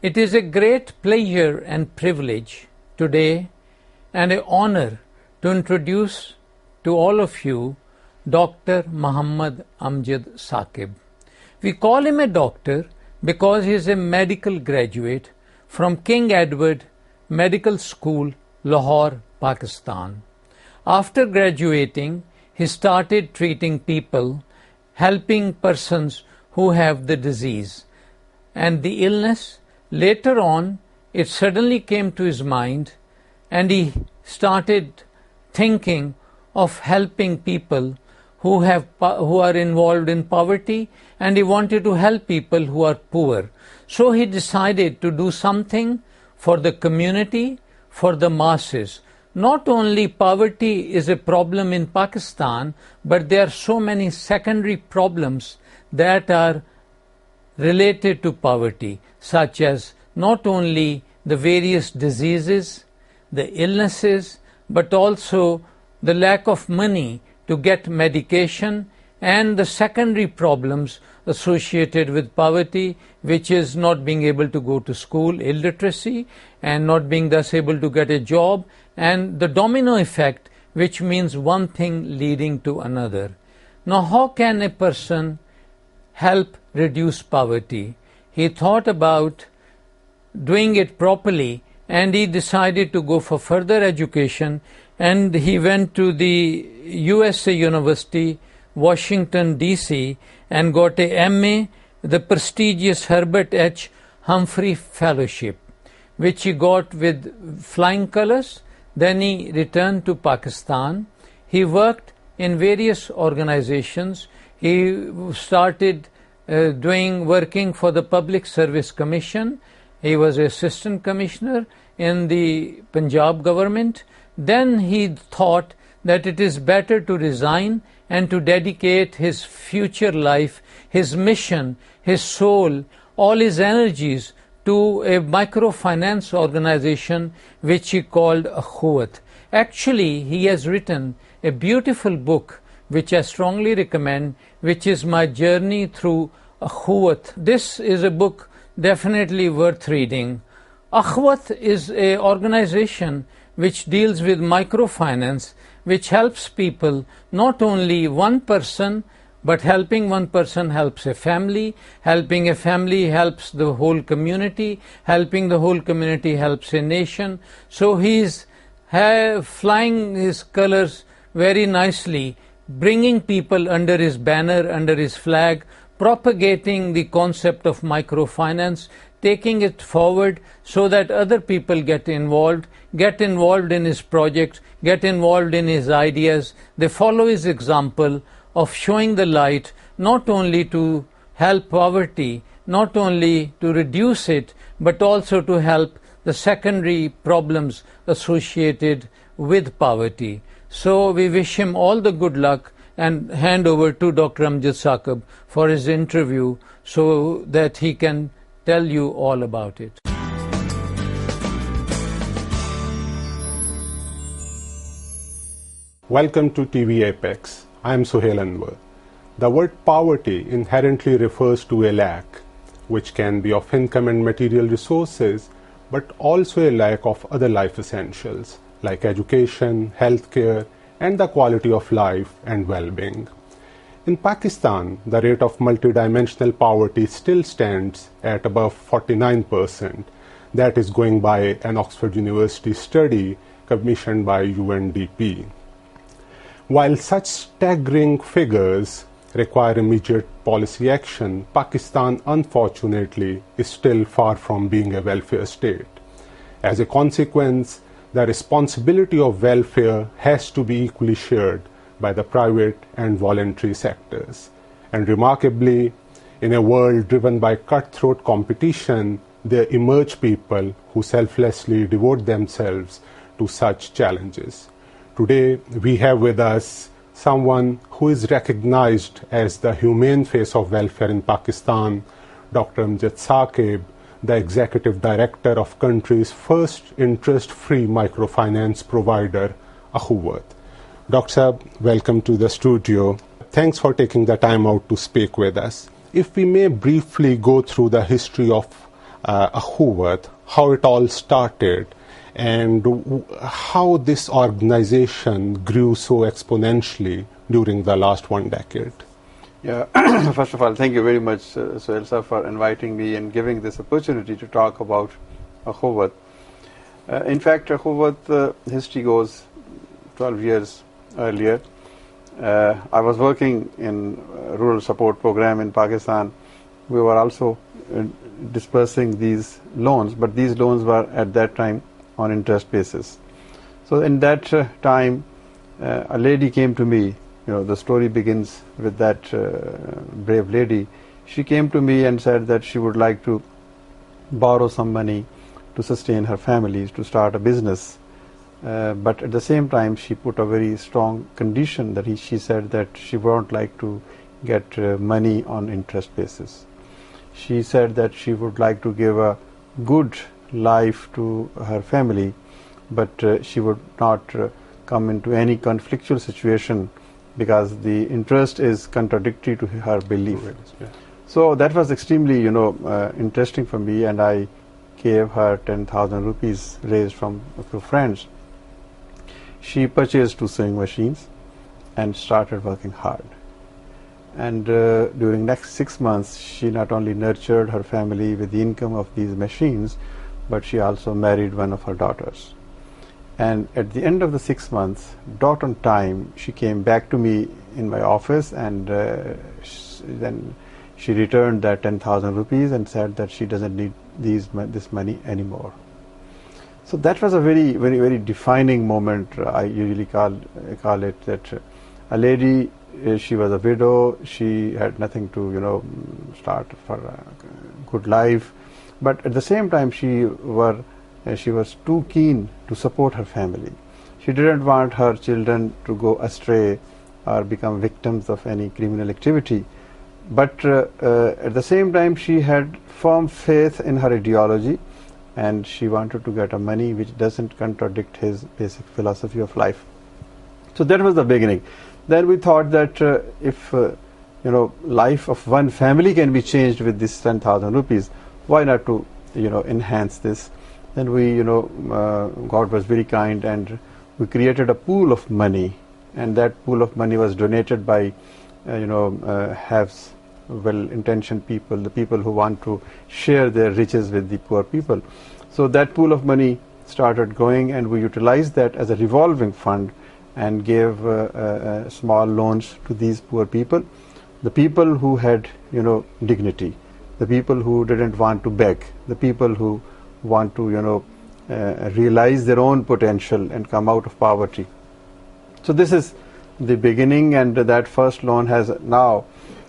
It is a great pleasure and privilege today and an honor to introduce to all of you Dr. Muhammad Amjad Saqib. We call him a doctor because he is a medical graduate from King Edward Medical School, Lahore, Pakistan. After graduating, he started treating people, helping persons who have the disease and the illness. Later on, it suddenly came to his mind and he started thinking of helping people who are involved in poverty, and he wanted to help people who are poor. So he decided to do something for the community, for the masses. Not only poverty is a problem in Pakistan, but there are so many secondary problems that are related to poverty, such as not only the various diseases, the illnesses, but also the lack of money to get medication and the secondary problems associated with poverty, which is not being able to go to school, illiteracy, and not being thus able to get a job, and the domino effect, which means one thing leading to another. Now, how can a person help reduce poverty? He thought about doing it properly, and he decided to go for further education, and he went to the USA University, Washington, D.C., and got a MA, the prestigious Herbert H. Humphrey Fellowship, which he got with flying colors. Then he returned to Pakistan. He worked in various organizations. He started working for the Public Service Commission. He was assistant commissioner in the Punjab government. Then he thought that it is better to resign and to dedicate his future life, his mission, his soul, all his energies to a microfinance organization which he called Akhuwat. Actually, he has written a beautiful book which I strongly recommend, which is My Journey Through Akhuwat. This is a book definitely worth reading. Akhuwat is an organization which deals with microfinance, which helps people, not only one person, but helping one person helps a family, helping a family helps the whole community, helping the whole community helps a nation. So he's flying his colors very nicely, bringing people under his banner, under his flag, propagating the concept of microfinance, taking it forward so that other people get involved in his projects, get involved in his ideas. They follow his example of showing the light, not only to help poverty, not only to reduce it, but also to help the secondary problems associated with poverty. So we wish him all the good luck and hand over to Dr. Amjad Saqib for his interview so that he can tell you all about it. Welcome to TV Apex. I am Suhail Anwar. The word poverty inherently refers to a lack, which can be of income and material resources, but also a lack of other life essentials like education, healthcare, and the quality of life and well-being. In Pakistan, the rate of multidimensional poverty still stands at above 49%. That is going by an Oxford University study commissioned by UNDP. While such staggering figures require immediate policy action, Pakistan unfortunately is still far from being a welfare state. As a consequence, the responsibility of welfare has to be equally shared by the private and voluntary sectors. And remarkably, in a world driven by cutthroat competition, there emerge people who selflessly devote themselves to such challenges. Today, we have with us someone who is recognized as the humane face of welfare in Pakistan, Dr. Amjad Saqib, the Executive Director of country's first interest-free microfinance provider, Akhuwat. Dr. Sahib, welcome to the studio. Thanks for taking the time out to speak with us. If we may briefly go through the history of Akhuwat, how it all started, and how this organization grew so exponentially during the last 1 decade. Yeah, first of all, thank you very much, Suhail sir, for inviting me and giving this opportunity to talk about Akhuwat. In fact, Akhuwat history goes 12 years earlier. I was working in a rural support program in Pakistan. We were also dispersing these loans, but these loans were at that time on interest basis. So in that time, a lady came to me. You know, the story begins with that brave lady. She came to me and said that she would like to borrow some money to sustain her family, to start a business. But at the same time, she put a very strong condition that she said that she won't like to get money on interest basis. She said that she would like to give a good life to her family, but she would not come into any conflictual situation because the interest is contradictory to her belief. Yeah. So that was extremely, interesting for me, and I gave her 10,000 rupees raised from a few friends. She purchased 2 sewing machines and started working hard. And during next 6 months, she not only nurtured her family with the income of these machines, but she also married one of her daughters. And at the end of the 6 months, dot on time, she came back to me in my office, and then she returned that 10,000 rupees and said that she doesn't need this money anymore. So that was a very, very, very defining moment. I usually call it that a lady, she was a widow, she had nothing to start for a good life, but at the same time she was too keen to support her family. She didn't want her children to go astray or become victims of any criminal activity, but at the same time she had firm faith in her ideology, and she wanted to get a money which doesn't contradict his basic philosophy of life. So that was the beginning. Then we thought that if life of one family can be changed with this 10,000 rupees, why not to enhance this? Then we God was very kind, and we created a pool of money, and that pool of money was donated by well-intentioned people, the people who want to share their riches with the poor people. So that pool of money started growing, and we utilized that as a revolving fund and gave small loans to these poor people, the people who had dignity, the people who didn't want to beg, the people who want to realize their own potential and come out of poverty. So this is the beginning, and that first loan has now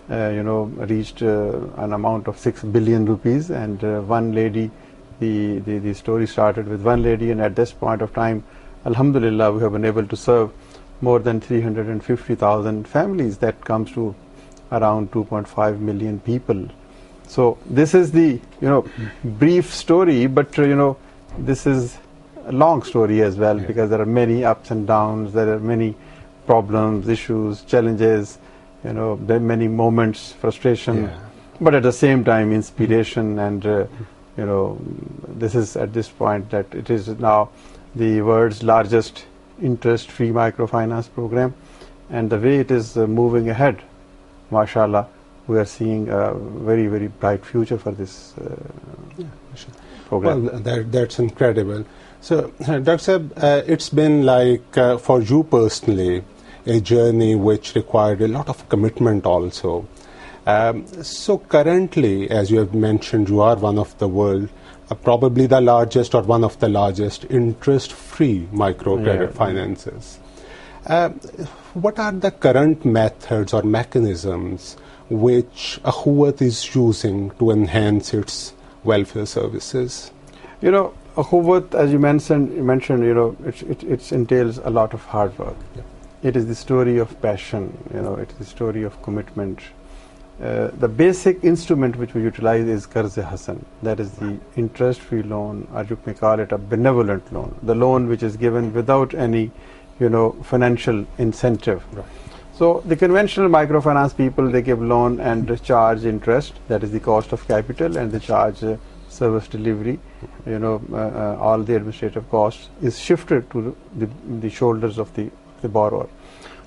reached an amount of 6 billion rupees, and one lady, the story started with one lady, and at this point of time, alhamdulillah, we have been able to serve more than 350,000 families. That comes to around 2.5 million people. So this is the brief story, but this is a long story as well, because there are many ups and downs, there are many problems, issues, challenges, there are many moments, frustration, but at the same time inspiration, and this is at this point that it is now the world's largest interest-free microfinance program, and the way it is moving ahead, mashallah, we are seeing a very, very bright future for this program. Well, that's incredible. So, Dr. Sahib, it's been like, for you personally, a journey which required a lot of commitment also. So currently, as you have mentioned, you are one of the world, probably the largest or one of the largest interest-free microcredit finances. What are the current methods or mechanisms which Akhuwat is using to enhance its welfare services? Akhuwat, as you mentioned, it entails a lot of hard work. It is the story of passion, it is the story of commitment. The basic instrument which we utilize is Qarz-e-Hasan. That is the interest-free loan, or you may call it a benevolent loan, the loan which is given without any, financial incentive. Right. So the conventional microfinance people, they give loan and charge interest, that is the cost of capital, and they charge service delivery, all the administrative costs is shifted to the shoulders of the borrower.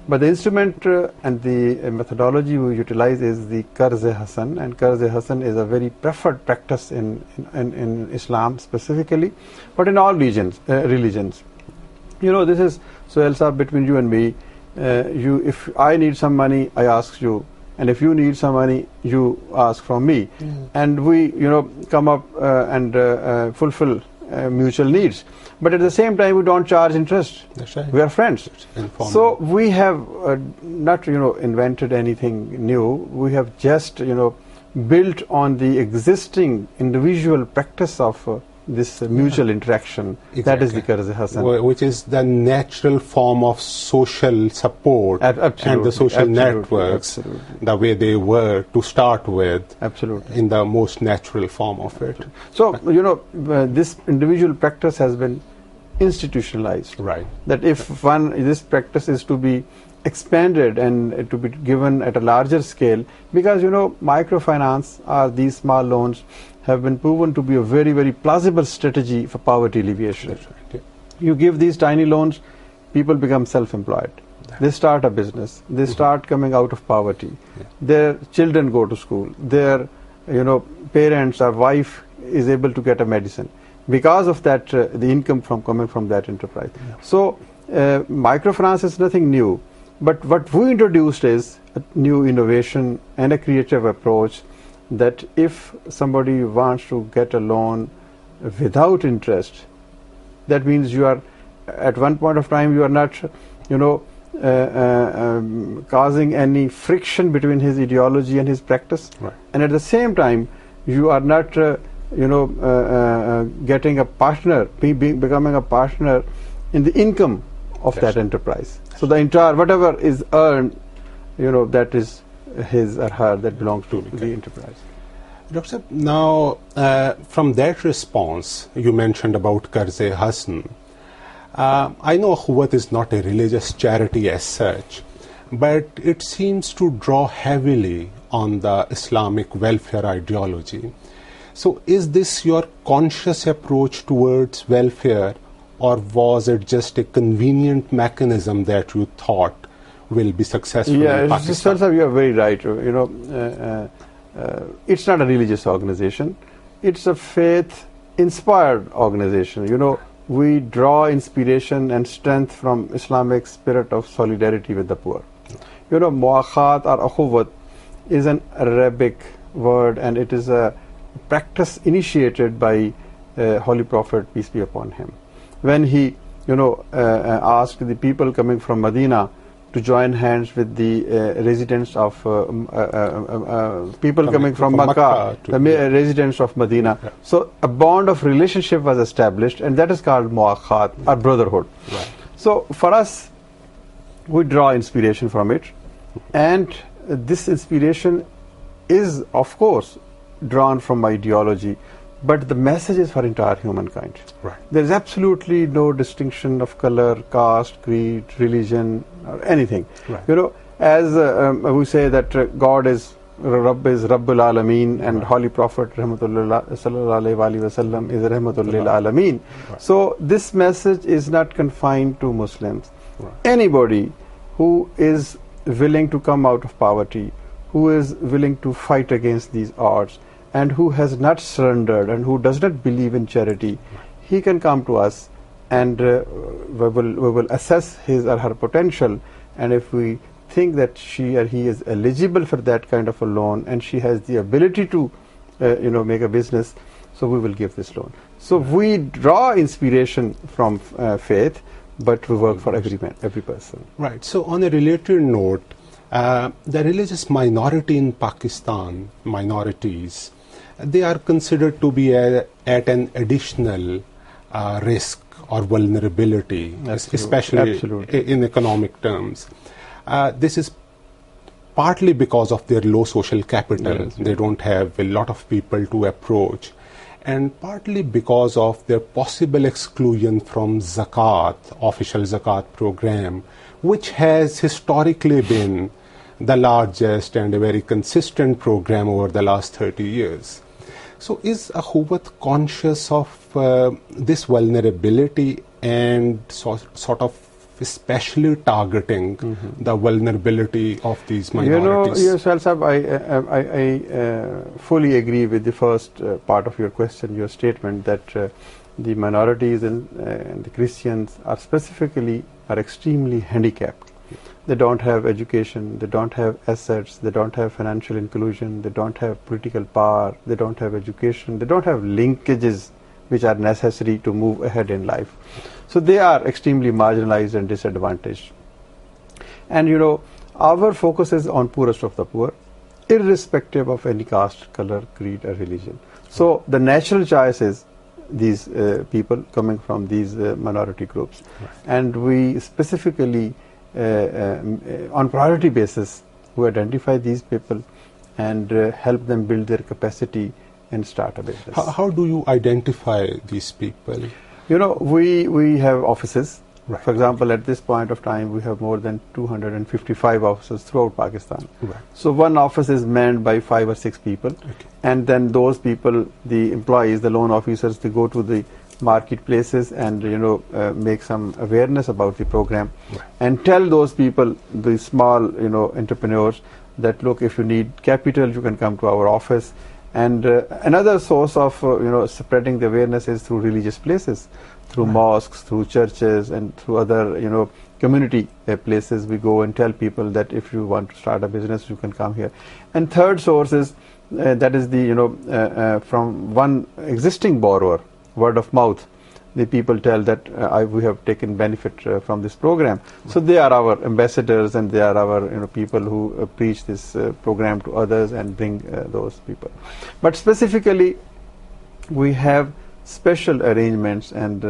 But the instrument and the methodology we utilize is the Qarz-e-Hasan, and Qarz-e-Hasan is a very preferred practice in Islam specifically, but in all religions. This is, Suhail Saab, between you and me. If I need some money, I ask you, and if you need some money, you ask from me, and we come up and fulfill mutual needs. But at the same time, we don't charge interest. That's right. We are friends. So we have not invented anything new. We have just built on the existing individual practice of this mutual interaction. Exactly. That is the Qarz-e-Hasan, which is the natural form of social support and the social networks, the way they were to start with, in the most natural form of it. So this individual practice has been institutionalized. Right. That if this practice is to be expanded and to be given at a larger scale, because microfinance or these small loans have been proven to be a very, very plausible strategy for poverty alleviation. That's right. Yeah. You give these tiny loans, people become self-employed. They start a business. They start coming out of poverty. Yeah. Their children go to school. Their parents or wife is able to get a medicine because of that, the income coming from that enterprise. Yeah. So microfinance is nothing new, but what we introduced is a new innovation and a creative approach, that if somebody wants to get a loan without interest, that means you are, at one point of time, you are not causing any friction between his ideology and his practice. Right. And at the same time, you are not getting a partner, becoming a partner in the income of that enterprise. So the entire, whatever is earned, that is his or her, that belongs to the enterprise. Dr. Now, from that response, you mentioned about Qarz-e-Hasan. I know Akhuwat is not a religious charity as such, but it seems to draw heavily on the Islamic welfare ideology. So is this your conscious approach towards welfare, or was it just a convenient mechanism that you thought will be successful in Pakistan? You are very right. It's not a religious organization. It's a faith-inspired organization. We draw inspiration and strength from Islamic spirit of solidarity with the poor. Muakhat or Akhuwat is an Arabic word, and it is a practice initiated by Holy Prophet, peace be upon him, when he asked the people coming from Medina to join hands with the residents of people coming from Makkah, the residents of Medina. Yeah. So a bond of relationship was established, and that is called muakhat, or brotherhood. Right. So for us, we draw inspiration from it, and this inspiration is, of course, drawn from my ideology, but the message is for entire humankind. Right. There is absolutely no distinction of color, caste, creed, religion, or anything. Right. As we say that God is Rabbul Alameen, and Holy Prophet Rahmatullah Sallallahu Alaihi Wasallam is Rahmatul Lil Alameen. Right. So this message is not confined to Muslims. Right. Anybody who is willing to come out of poverty, who is willing to fight against these odds, and who has not surrendered and who does not believe in charity, he can come to us, and we will assess his or her potential, and if we think that she or he is eligible for that kind of a loan and she has the ability to make a business, so we will give this loan. So we draw inspiration from faith, but we work for every person. Right. So on a related note, the religious minority in Pakistan, minorities, they are considered to be at an additional risk or vulnerability, especially in economic terms. This is partly because of their low social capital. They don't have a lot of people to approach, and partly because of their possible exclusion from zakat, official zakat program, which has historically been the largest and a very consistent program over the last 30 years. So is Akhuwat conscious of this vulnerability and sort of especially targeting the vulnerability of these minorities? Yes, Sahib, I fully agree with the first part of your question, your statement that the minorities and the Christians are extremely handicapped. They don't have education, they don't have assets, they don't have financial inclusion, they don't have political power, they don't have education, they don't have linkages which are necessary to move ahead in life. So they are extremely marginalized and disadvantaged. And our focus is on poorest of the poor, irrespective of any caste, color, creed or religion. So the natural choice is these people coming from these minority groups. Right. And we specifically on priority basis we identify these people and help them build their capacity and start a business. How do you identify these people? We have offices. Right. For example, at this point of time, we have more than 255 offices throughout Pakistan. Right. So one office is manned by 5 or 6 people. Okay. And then those people, the employees, the loan officers, they go to the marketplaces and make some awareness about the program. Right. And tell those people, the small entrepreneurs, that look, if you need capital, you can come to our office. And another source of spreading the awareness is through religious places, through mosques, through churches, and through other community places. We go and tell people that if you want to start a business, you can come here. And third source is that is the from one existing borrower, word of mouth. The people tell that we have taken benefit from this program. So they are our ambassadors, and they are our people who preach this program to others and bring those people. But specifically, we have special arrangements and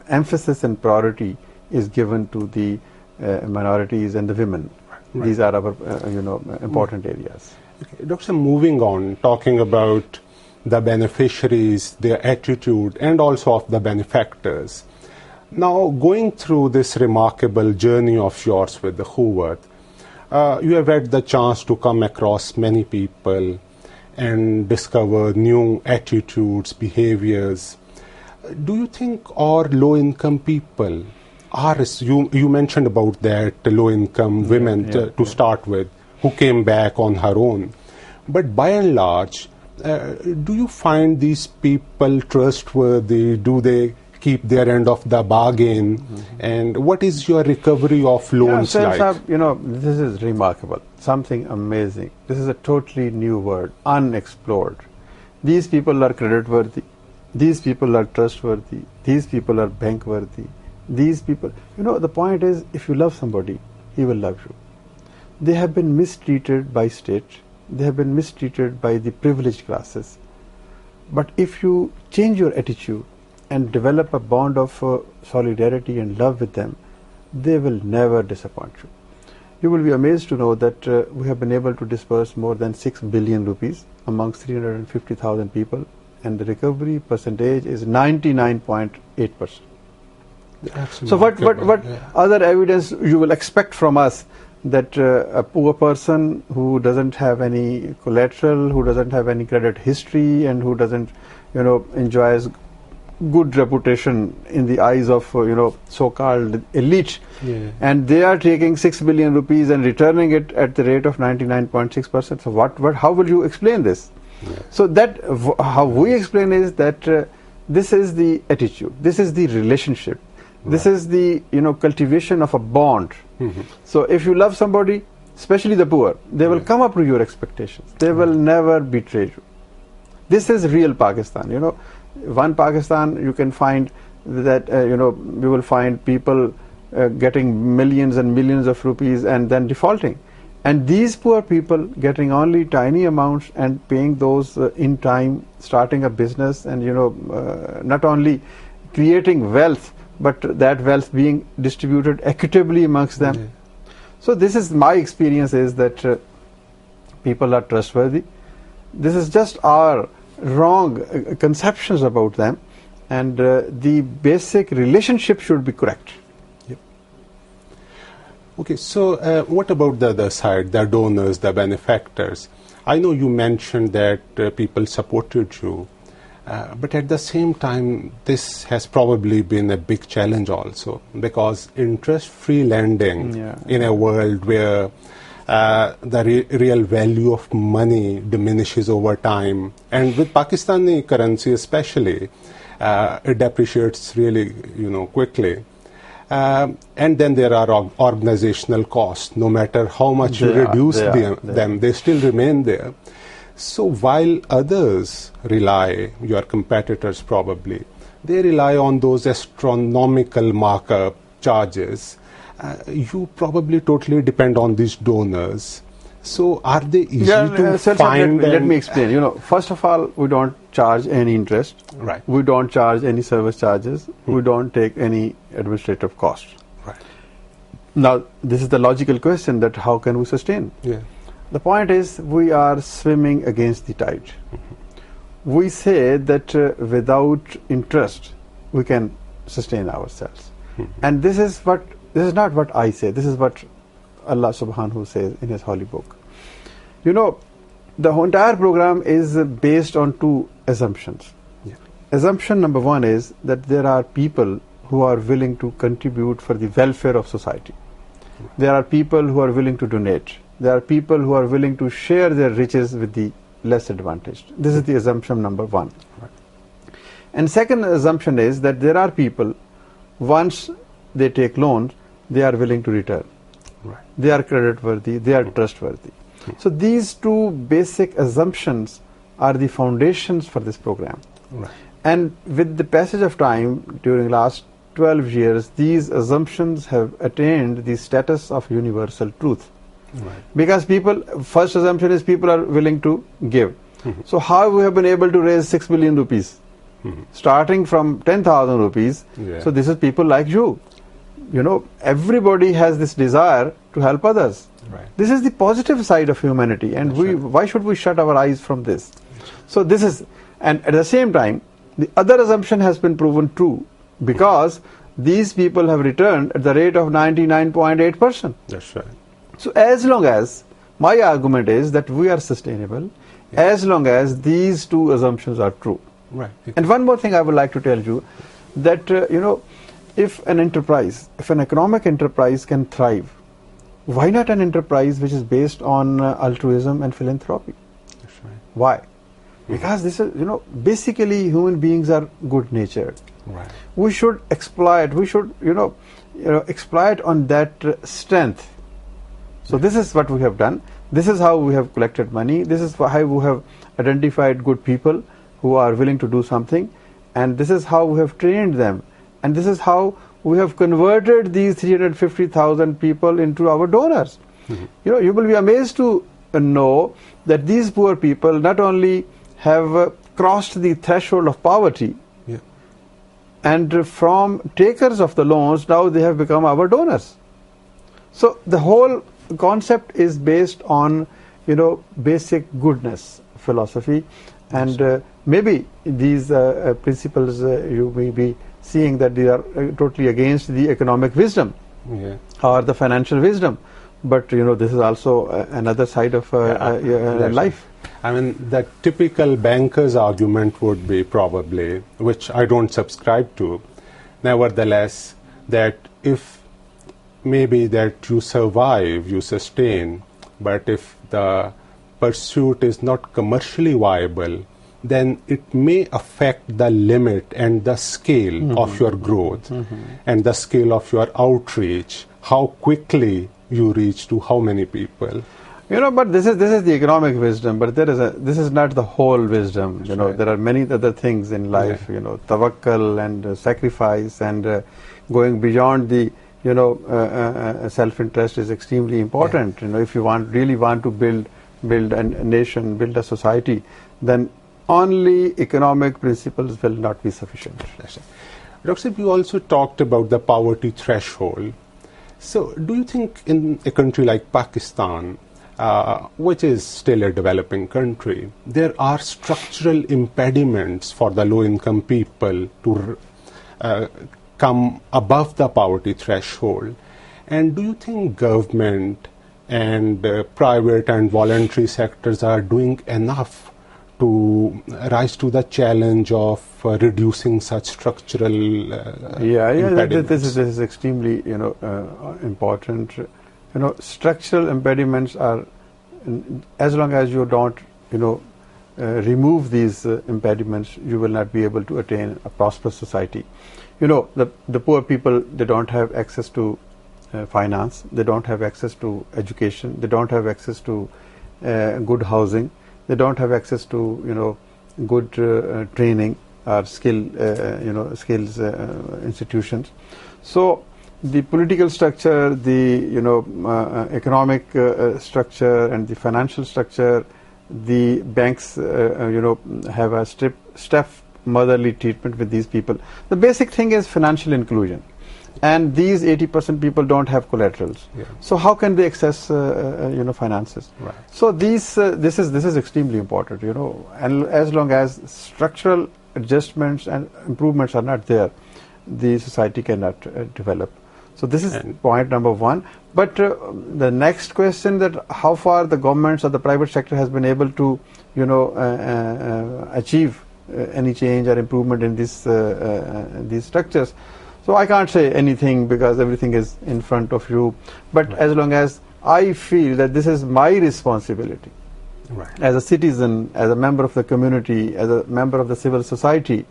emphasis and priority is given to the minorities and the women. Right. These are our important areas. Okay. Dr. Moving on, talking about the beneficiaries, their attitude, and also of the benefactors. Now, going through this remarkable journey of yours with the Akhuwat, you have had the chance to come across many people and discover new attitudes, behaviors. Do you think our low-income people are, you mentioned about that, low-income women to start with, who came back on her own. But by and large, do you find these people trustworthy? Do they keep their end of the bargain? And what is your recovery of loans like? This is remarkable, something amazing. This is a totally new word, unexplored. These people are creditworthy. These people are trustworthy. These people are bankworthy. These people, the point is, if you love somebody, he will love you. They have been mistreated by state. They have been mistreated by the privileged classes. But if you change your attitude and develop a bond of solidarity and love with them, they will never disappoint you. You will be amazed to know that we have been able to disperse more than 6 billion rupees amongst 350,000 people, and the recovery percentage is 99.8%. So what other evidence you will expect from us that a poor person who doesn't have any collateral, who doesn't have any credit history, and who doesn't enjoys good reputation in the eyes of so-called elite, and they are taking 6 billion rupees and returning it at the rate of 99.6%. So how will you explain this? So that how we explain is that this is the attitude, this is the relationship, this is the cultivation of a bond. So if you love somebody, especially the poor, they will come up to your expectations. They will never betray you. This is real Pakistan. One Pakistan, you can find that we will find people getting millions and millions of rupees and then defaulting, and these poor people getting only tiny amounts and paying those in time, starting a business, and not only creating wealth, but that wealth being distributed equitably amongst them. So this is my experience, is that people are trustworthy. This is just our wrong conceptions about them, and the basic relationship should be correct. Okay, so what about the other side, the donors, the benefactors? I know you mentioned that people supported you, but at the same time, this has probably been a big challenge also, because interest-free lending in a world where the real value of money diminishes over time, and with Pakistani currency especially, it depreciates really, quickly. And then there are organizational costs. No matter how much you reduce them, they still remain there. So while others rely, your competitors probably, they rely on those astronomical markup charges, you probably totally depend on these donors. So are they easy to find? Let me explain. First of all, we don't charge any interest. Right. We don't charge any service charges. We don't take any administrative costs. Right. Now, this is the logical question, that how can we sustain? Yeah. The point is, we are swimming against the tide. We say that without interest, we can sustain ourselves. And this is not what I say. This is what Allah subhanahu says in His holy book. The entire program is based on two assumptions. Yeah. Assumption number one is that there are people who are willing to contribute for the welfare of society. There are people who are willing to donate. There are people who are willing to share their riches with the less advantaged. This is the assumption number one. Right. And second assumption is that there are people, once they take loans, they are willing to return. Right. They are credit worthy, they are trustworthy. So these two basic assumptions are the foundations for this program. Right. And with the passage of time, during last 12 years, these assumptions have attained the status of universal truth. Right. Because first assumption is people are willing to give. So how we have been able to raise 6 billion rupees? Starting from 10,000 rupees. Yeah. So this is people like you. Everybody has this desire to help others. Right. This is the positive side of humanity, and why should we shut our eyes from this? So this is, and at the same time, the other assumption has been proven true, because these people have returned at the rate of 99.8%. That's right. So as long as, my argument is that we are sustainable, as long as these two assumptions are true. Right. And one more thing I would like to tell you, that if an economic enterprise can thrive, why not an enterprise which is based on altruism and philanthropy? That's right. Why? Because this is, basically human beings are good natured. Right. We should exploit. We should, exploit on that strength. So this is what we have done. This is how we have collected money. This is how we have identified good people who are willing to do something, and this is how we have trained them, and this is how we have converted these 350,000 people into our donors. You will be amazed to know that these poor people not only have crossed the threshold of poverty, and from takers of the loans, now they have become our donors. So the whole concept is based on, basic goodness philosophy, and maybe these principles you may be seeing that they are totally against the economic wisdom or the financial wisdom, but this is also another side of life. I mean, the typical banker's argument would be probably, which I don't subscribe to, nevertheless, that if maybe that you survive, you sustain, but if the pursuit is not commercially viable, then it may affect the limit and the scale of your growth and the scale of your outreach, how quickly you reach to how many people. But this is the economic wisdom, but this is not the whole wisdom. Right. There are many other things in life, tawakkul and sacrifice, and going beyond the self-interest is extremely important. If you really want to build a nation, build a society, then only economic principles will not be sufficient. Dr. you also talked about the poverty threshold. So do you think in a country like Pakistan, which is still a developing country, there are structural impediments for the low-income people to come above the poverty threshold? And do you think government and private and voluntary sectors are doing enough to rise to the challenge of reducing such structural impediments? This is extremely important. Structural impediments are, as long as you don't remove these impediments, you will not be able to attain a prosperous society. The poor people, they don't have access to finance, they don't have access to education, they don't have access to good housing, they don't have access to good training or skills institutions. So the political structure, the economic structure, and the financial structure, the banks have a step motherly treatment with these people. The basic thing is financial inclusion, and these 80% people don't have collaterals. Yeah. So how can they access finances? Right. So this is extremely important, and as long as structural adjustments and improvements are not there, the society cannot develop. So this is point number one. But the next question, that how far the governments or the private sector has been able to achieve any change or improvement in these structures. So I can't say anything because everything is in front of you. But as long as I feel that this is my responsibility, as a citizen, as a member of the community, as a member of the civil society,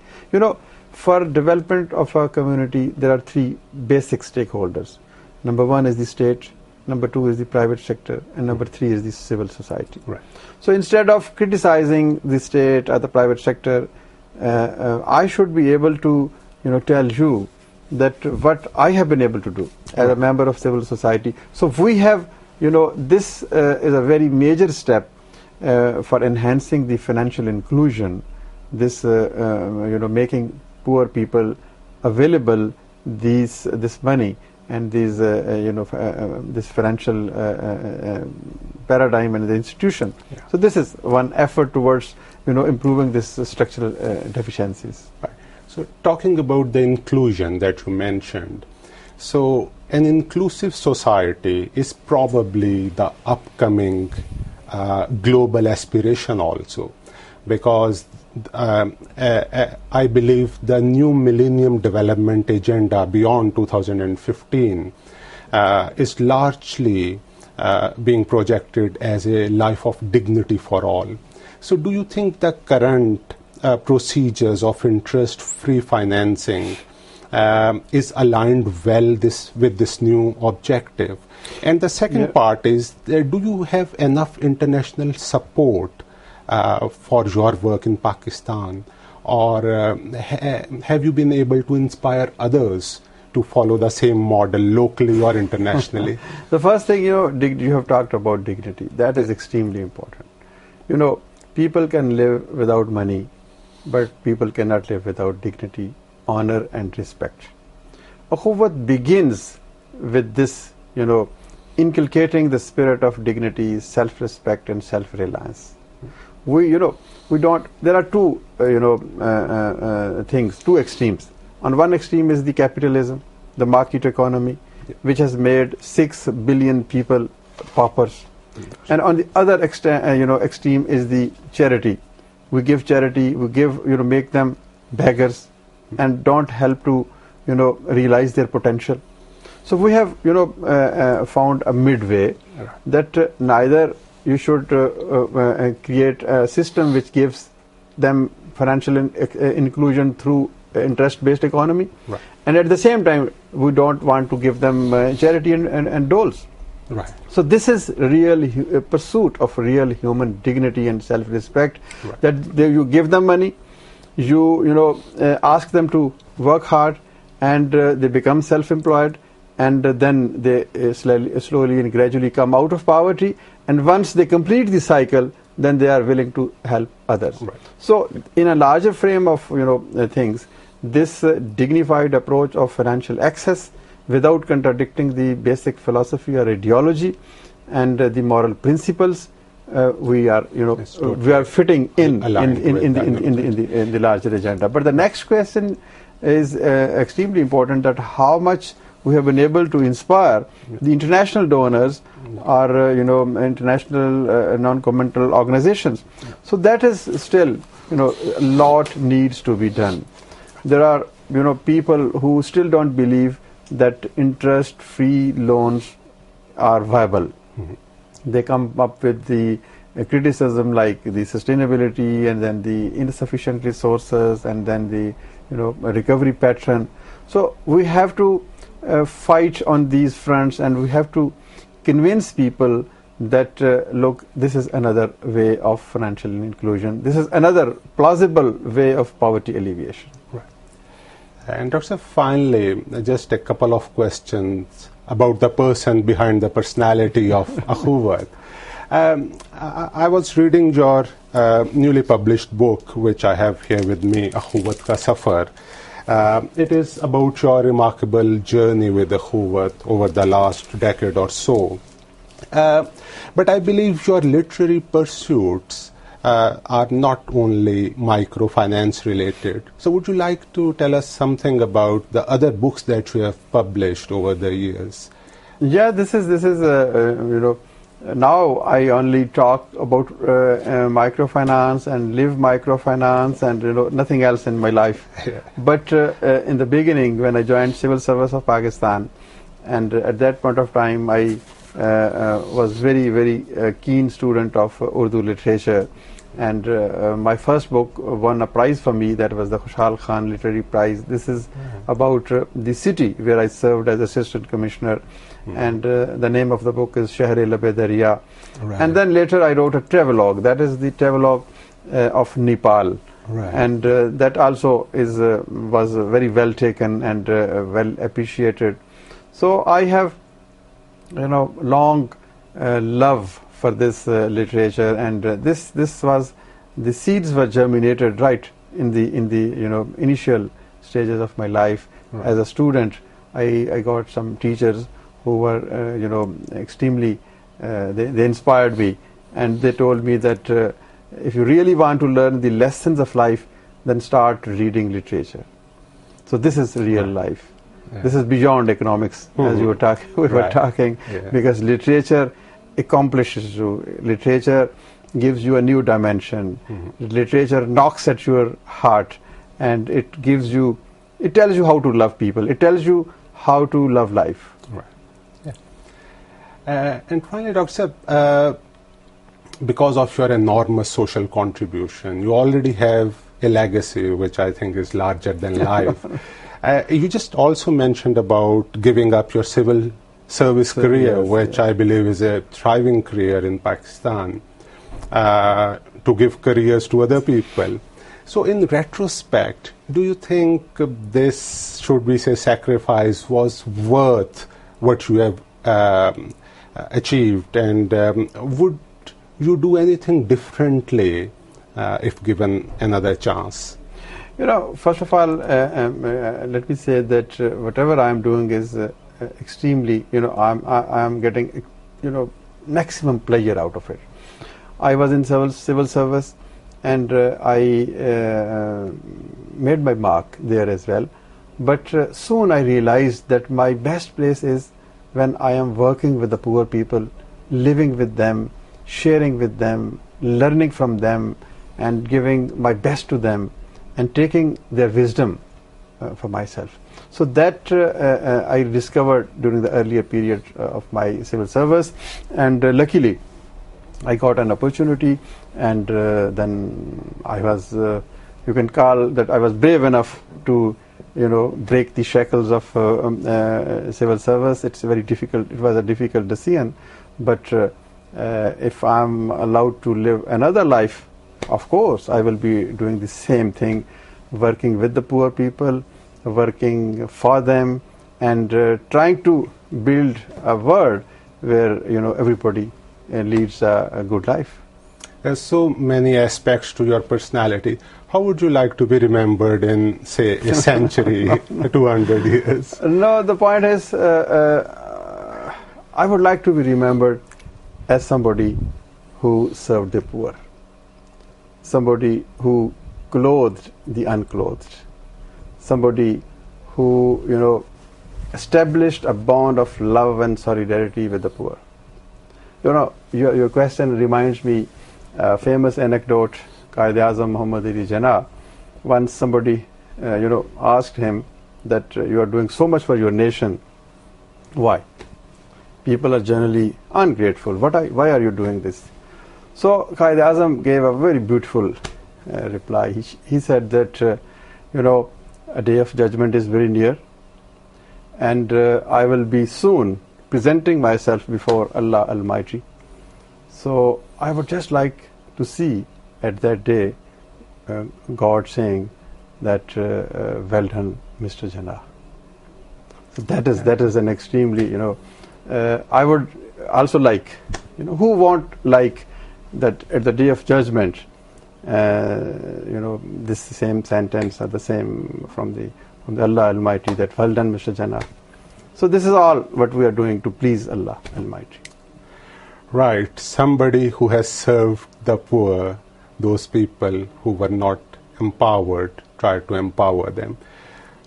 for development of a community, there are three basic stakeholders. Number one is the state, number two is the private sector, and number three is the civil society. Right. So instead of criticizing the state or the private sector, I should be able to tell you that what I have been able to do as a member of civil society. So we have, this is a very major step for enhancing the financial inclusion, this making poor people available this money and these this financial paradigm and the institution. Yeah. So this is one effort towards improving this structural deficiencies. Right. So talking about the inclusion that you mentioned, so an inclusive society is probably the upcoming global aspiration also, because I believe the new Millennium Development Agenda beyond 2015 is largely being projected as a life of dignity for all. So do you think the current procedures of interest-free financing is aligned well with this new objective? And the second part is, do you have enough international support for your work in Pakistan, or have you been able to inspire others to follow the same model locally or internationally? The first thing, you have talked about dignity. That is extremely important. People can live without money, but people cannot live without dignity, honor, and respect. Akhuwat begins with this, inculcating the spirit of dignity, self-respect, and self-reliance. There are two, things, two extremes. On one extreme is the capitalism, the market economy, which has made 6 billion people paupers. And on the other extreme is the charity. We give charity, we give, make them beggars and don't help to, realize their potential. So we have, found a midway that neither you should create a system which gives them financial inclusion through interest-based economy, and at the same time we don't want to give them charity and doles. Right. So this is real pursuit of real human dignity and self-respect. That you give them money, you ask them to work hard, and they become self-employed, and then they slowly and gradually come out of poverty. And once they complete the cycle, then they are willing to help others. Right. So in a larger frame of things, this dignified approach of financial access without contradicting the basic philosophy or ideology and the moral principles, we are fitting in the larger agenda. But the next question is extremely important: that how much we have been able to inspire the international donors or international non-governmental organizations. So that is still, a lot needs to be done. There are people who still don't believe that interest-free loans are viable. They come up with the criticism like the sustainability and then the insufficient resources and then the recovery pattern. So we have to fight on these fronts, and we have to convince people that look, this is another way of financial inclusion. This is another plausible way of poverty alleviation. Right. And Dr. finally, just a couple of questions about the person behind the personality of Akhuwat. I was reading your newly published book, which I have here with me, Akhuwat Ka Safar. It is about your remarkable journey with Akhuwat over the last decade or so. But I believe your literary pursuits are not only microfinance related. So would you like to tell us something about the other books that you have published over the years? Yeah, this is now I only talk about microfinance and live microfinance and nothing else in my life. Yeah. But in the beginning, when I joined Civil Service of Pakistan, and at that point of time I was very keen student of Urdu literature, and my first book won a prize for me. That was the Khushal Khan Literary Prize. This is about the city where I served as Assistant Commissioner, and the name of the book is Shahr-e-Lab Darya. Right. And then later I wrote a travelogue. That is the travelogue of Nepal. Right. And that also was very well taken and well appreciated. So I have long love for this literature, and this was, the seeds were germinated right in the initial stages of my life. Right. As a student, I got some teachers who were extremely they inspired me, and they told me that if you really want to learn the lessons of life, then start reading literature. So this is real life. Yeah. This is beyond economics, as you were talking. We were talking, because literature accomplishes you. Literature gives you a new dimension. Literature knocks at your heart, and it tells you how to love people. It tells you how to love life. Right. Yeah. And finally, Dr. Sahib, because of your enormous social contribution, you already have a legacy which I think is larger than life. You just also mentioned about giving up your civil service career, which I believe is a thriving career in Pakistan, to give careers to other people. So in retrospect, do you think this, should we say, sacrifice was worth what you have achieved, and would you do anything differently if given another chance? First of all, let me say that whatever I am doing is extremely, I am getting, maximum pleasure out of it. I was in civil service, and I made my mark there as well. But soon I realized that my best place is when I am working with the poor people, living with them, sharing with them, learning from them, and giving my best to them, and taking their wisdom for myself. So that I discovered during the earlier period of my civil service, and luckily I got an opportunity, and then I was, you can call that I was brave enough to break the shackles of civil service. It was a difficult decision, but if I'm allowed to live another life, of course I will be doing the same thing, working with the poor people, working for them, and trying to build a world where everybody leads a good life. There's so many aspects to your personality. How would you like to be remembered in, say, a century, 200 years? No, the point is, I would like to be remembered as somebody who served the poor, somebody who clothed the unclothed, somebody who established a bond of love and solidarity with the poor. You know, your question reminds me a famous anecdote. Qaid-e-Azam Muhammad Ali Jinnah, once somebody asked him that you are doing so much for your nation. Why? People are generally ungrateful. Why are you doing this? So Qaid-e-Azam gave a very beautiful reply. He said that a day of judgment is very near, and I will be soon presenting myself before Allah Almighty. So I would just like to see at that day God saying that well done, Mr. Jinnah. So that is an extremely I would also like who won't like that at the day of judgment this same sentence or the same from the Allah Almighty, that well done, Mr. Jinnah. So this is all what we are doing to please Allah Almighty. Right, somebody who has served the poor, those people who were not empowered, try to empower them.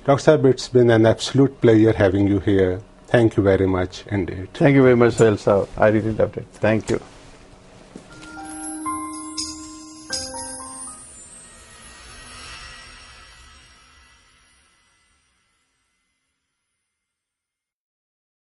Dr. Sahib, it's been an absolute pleasure having you here. Thank you very much indeed. Thank you very much, Sohail Sahib. I really loved it. Thank you.